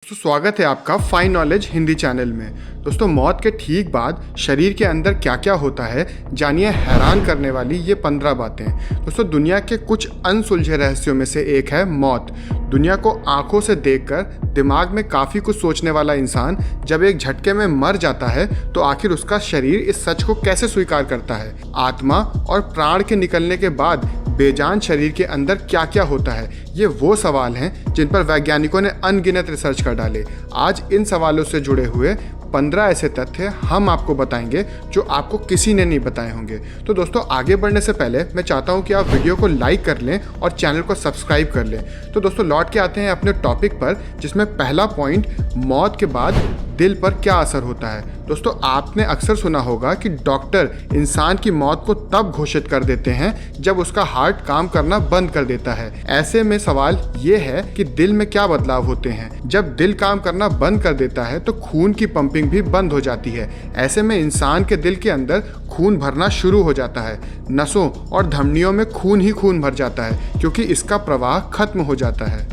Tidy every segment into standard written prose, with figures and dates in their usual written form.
दोस्तों स्वागत है आपका फाइन नॉलेज हिंदी चैनल में। दोस्तों मौत के ठीक बाद शरीर के अंदर क्या क्या होता है, जानिए हैरान करने वाली ये 15 बातें। दोस्तों दुनिया के कुछ अनसुलझे रहस्यों में से एक है मौत। दुनिया को आंखों से देखकर दिमाग में काफ़ी कुछ सोचने वाला इंसान जब एक झटके में मर जाता है तो आखिर उसका शरीर इस सच को कैसे स्वीकार करता है। आत्मा और प्राण के निकलने के बाद बेजान शरीर के अंदर क्या क्या होता है, ये वो सवाल हैं जिन पर वैज्ञानिकों ने अनगिनत रिसर्च कर डाले। आज इन सवालों से जुड़े हुए 15 ऐसे तथ्य हम आपको बताएंगे जो आपको किसी ने नहीं बताए होंगे। तो दोस्तों आगे बढ़ने से पहले मैं चाहता हूं कि आप वीडियो को लाइक कर लें और चैनल को सब्सक्राइब कर लें। तो दोस्तों लौट के आते हैं अपने टॉपिक पर, जिसमें पहला पॉइंट मौत के बाद दिल पर क्या असर होता है। दोस्तों आपने अक्सर सुना होगा कि डॉक्टर इंसान की मौत को तब घोषित कर देते हैं जब उसका हार्ट काम करना बंद कर देता है। ऐसे में सवाल ये है कि दिल में क्या बदलाव होते हैं। जब दिल काम करना बंद कर देता है तो खून की पंपिंग भी बंद हो जाती है। ऐसे में इंसान के दिल के अंदर खून भरना शुरू हो जाता है। नसों और धमनियों में खून ही खून भर जाता है क्योंकि इसका प्रवाह खत्म हो जाता है।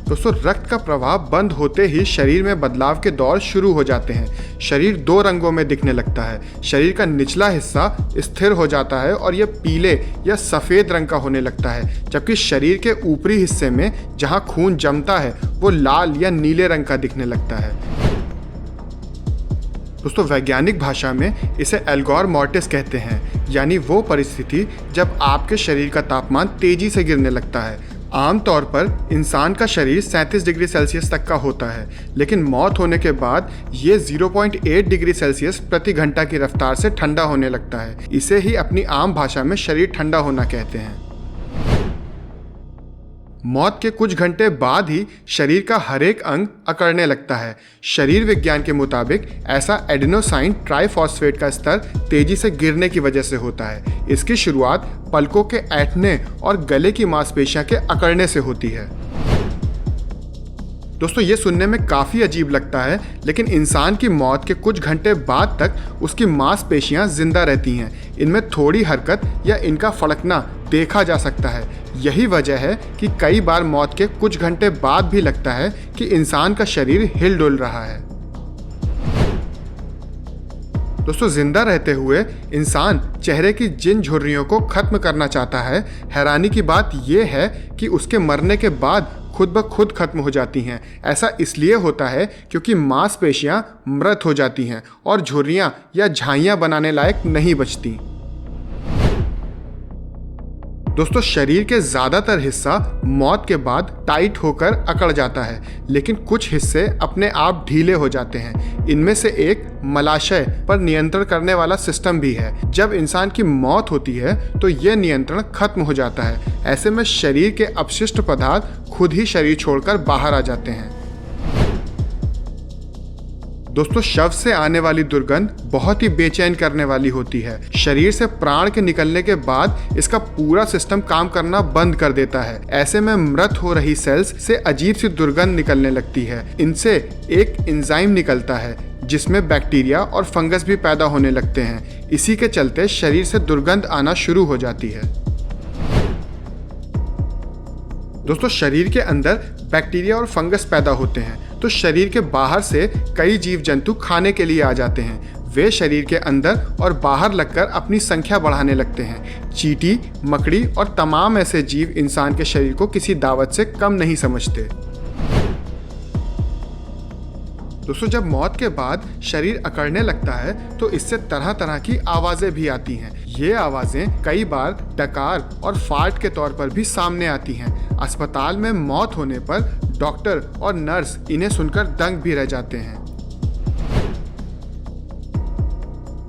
दोस्तों रक्त का प्रवाह बंद होते ही शरीर में बदलाव के दौर शुरू हो जाते हैं। शरीर दो रंगों में दिखने लगता है। शरीर का निचला हिस्सा स्थिर हो जाता है और यह पीले या सफ़ेद रंग का होने लगता है, जबकि शरीर के ऊपरी हिस्से में जहां खून जमता है वो लाल या नीले रंग का दिखने लगता है। दोस्तों वैज्ञानिक भाषा में इसे एल्गोर मॉर्टिस कहते हैं, यानी वो परिस्थिति जब आपके शरीर का तापमान तेजी से गिरने लगता है। आमतौर पर इंसान का शरीर 37 डिग्री सेल्सियस तक का होता है, लेकिन मौत होने के बाद ये 0.8 डिग्री सेल्सियस प्रति घंटा की रफ्तार से ठंडा होने लगता है। इसे ही अपनी आम भाषा में शरीर ठंडा होना कहते हैं। मौत के कुछ घंटे बाद ही शरीर का हर एक अंग अकड़ने लगता है। शरीर विज्ञान के मुताबिक ऐसा एडेनोसाइन ट्राइफॉस्फेट का स्तर तेजी से गिरने की वजह से होता है। इसकी शुरुआत पलकों के ऐंठने और गले की मांसपेशियों के अकड़ने से होती है। दोस्तों ये सुनने में काफ़ी अजीब लगता है, लेकिन इंसान की मौत के कुछ घंटे बाद तक उसकी मांसपेशियां जिंदा रहती हैं। इनमें थोड़ी हरकत या इनका फड़कना देखा जा सकता है। यही वजह है कि कई बार मौत के कुछ घंटे बाद भी लगता है कि इंसान का शरीर हिल डुल रहा है। दोस्तों जिंदा रहते हुए इंसान चेहरे की जिन झुर्रियों को खत्म करना चाहता है, हैरानी की बात यह है कि उसके मरने के बाद खुद ब खुद खत्म हो जाती हैं। ऐसा इसलिए होता है क्योंकि मांसपेशियां मृत हो जाती हैं और झुर्रियां या झाइयां बनाने लायक नहीं बचती। दोस्तों शरीर के ज़्यादातर हिस्सा मौत के बाद टाइट होकर अकड़ जाता है, लेकिन कुछ हिस्से अपने आप ढीले हो जाते हैं। इनमें से एक मलाशय पर नियंत्रण करने वाला सिस्टम भी है। जब इंसान की मौत होती है तो यह नियंत्रण खत्म हो जाता है। ऐसे में शरीर के अपशिष्ट पदार्थ खुद ही शरीर छोड़कर बाहर आ जाते हैं। दोस्तों शव से आने वाली दुर्गंध बहुत ही बेचैन करने वाली होती है। शरीर से प्राण के निकलने के बाद इसका पूरा सिस्टम काम करना बंद कर देता है। ऐसे में मृत हो रही सेल्स से अजीब सी दुर्गंध निकलने लगती है। इनसे एक एंजाइम निकलता है जिसमें बैक्टीरिया और फंगस भी पैदा होने लगते हैं। इसी के चलते शरीर से दुर्गंध आना शुरू हो जाती है। दोस्तों शरीर के अंदर बैक्टीरिया और फंगस पैदा होते हैं तो शरीर के बाहर से कई जीव जंतु खाने के लिए आ जाते हैं। वे शरीर के अंदर और बाहर लगकर अपनी संख्या बढ़ाने लगते हैं। चींटी, मकड़ी और तमाम ऐसे जीव इंसान के शरीर को किसी दावत से कम नहीं समझते। दोस्तों जब मौत के बाद शरीर अकड़ने लगता है तो इससे तरह तरह की आवाज़ें भी आती हैं। ये आवाज़ें कई बार डकार और फार्ट के तौर पर भी सामने आती हैं। अस्पताल में मौत होने पर डॉक्टर और नर्स इन्हें सुनकर दंग भी रह जाते हैं।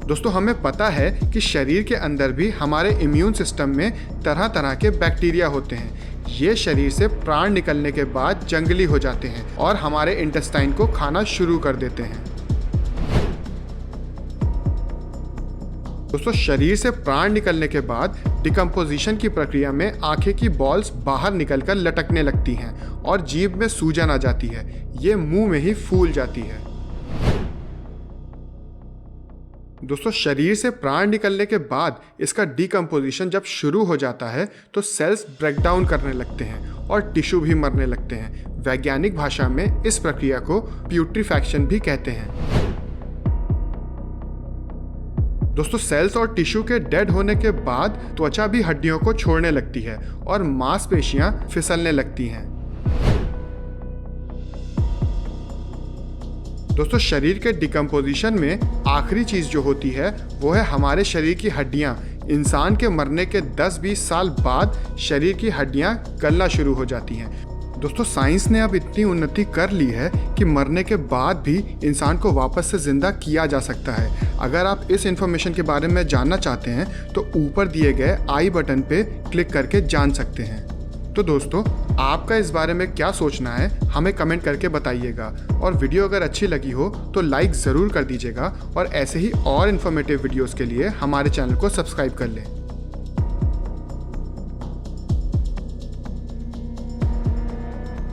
दोस्तों हमें पता है कि शरीर के अंदर भी हमारे इम्यून सिस्टम में तरह तरह के बैक्टीरिया होते हैं। ये शरीर से प्राण निकलने के बाद जंगली हो जाते हैं और हमारे इंटेस्टाइन को खाना शुरू कर देते हैं। दोस्तों शरीर से प्राण निकलने के बाद डिकम्पोजिशन की प्रक्रिया में आंखें की बॉल्स बाहर निकलकर लटकने लगती हैं और जीभ में सूजन आ जाती है। ये मुंह में ही फूल जाती है। दोस्तों शरीर से प्राण निकलने के बाद इसका डिकम्पोजिशन जब शुरू हो जाता है तो सेल्स ब्रेक डाउन करने लगते हैं और टिश्यू भी मरने लगते हैं। वैज्ञानिक भाषा में इस प्रक्रिया को प्यूट्रीफैक्शन भी कहते हैं। दोस्तों सेल्स और टिश्यू के डेड होने के बाद त्वचा भी हड्डियों को छोड़ने लगती है और मांसपेशियां फिसलने लगती हैं। दोस्तों शरीर के डिकम्पोजिशन में आखिरी चीज जो होती है वो है हमारे शरीर की हड्डियां। इंसान के मरने के 10-20 साल बाद शरीर की हड्डियां गलना शुरू हो जाती हैं। दोस्तों साइंस ने अब इतनी उन्नति कर ली है कि मरने के बाद भी इंसान को वापस से जिंदा किया जा सकता है। अगर आप इस इंफॉर्मेशन के बारे में जानना चाहते हैं तो ऊपर दिए गए आई बटन पे क्लिक करके जान सकते हैं। तो दोस्तों आपका इस बारे में क्या सोचना है हमें कमेंट करके बताइएगा, और वीडियो अगर अच्छी लगी हो तो लाइक ज़रूर कर दीजिएगा और ऐसे ही और इन्फॉर्मेटिव वीडियोस के लिए हमारे चैनल को सब्सक्राइब कर लें।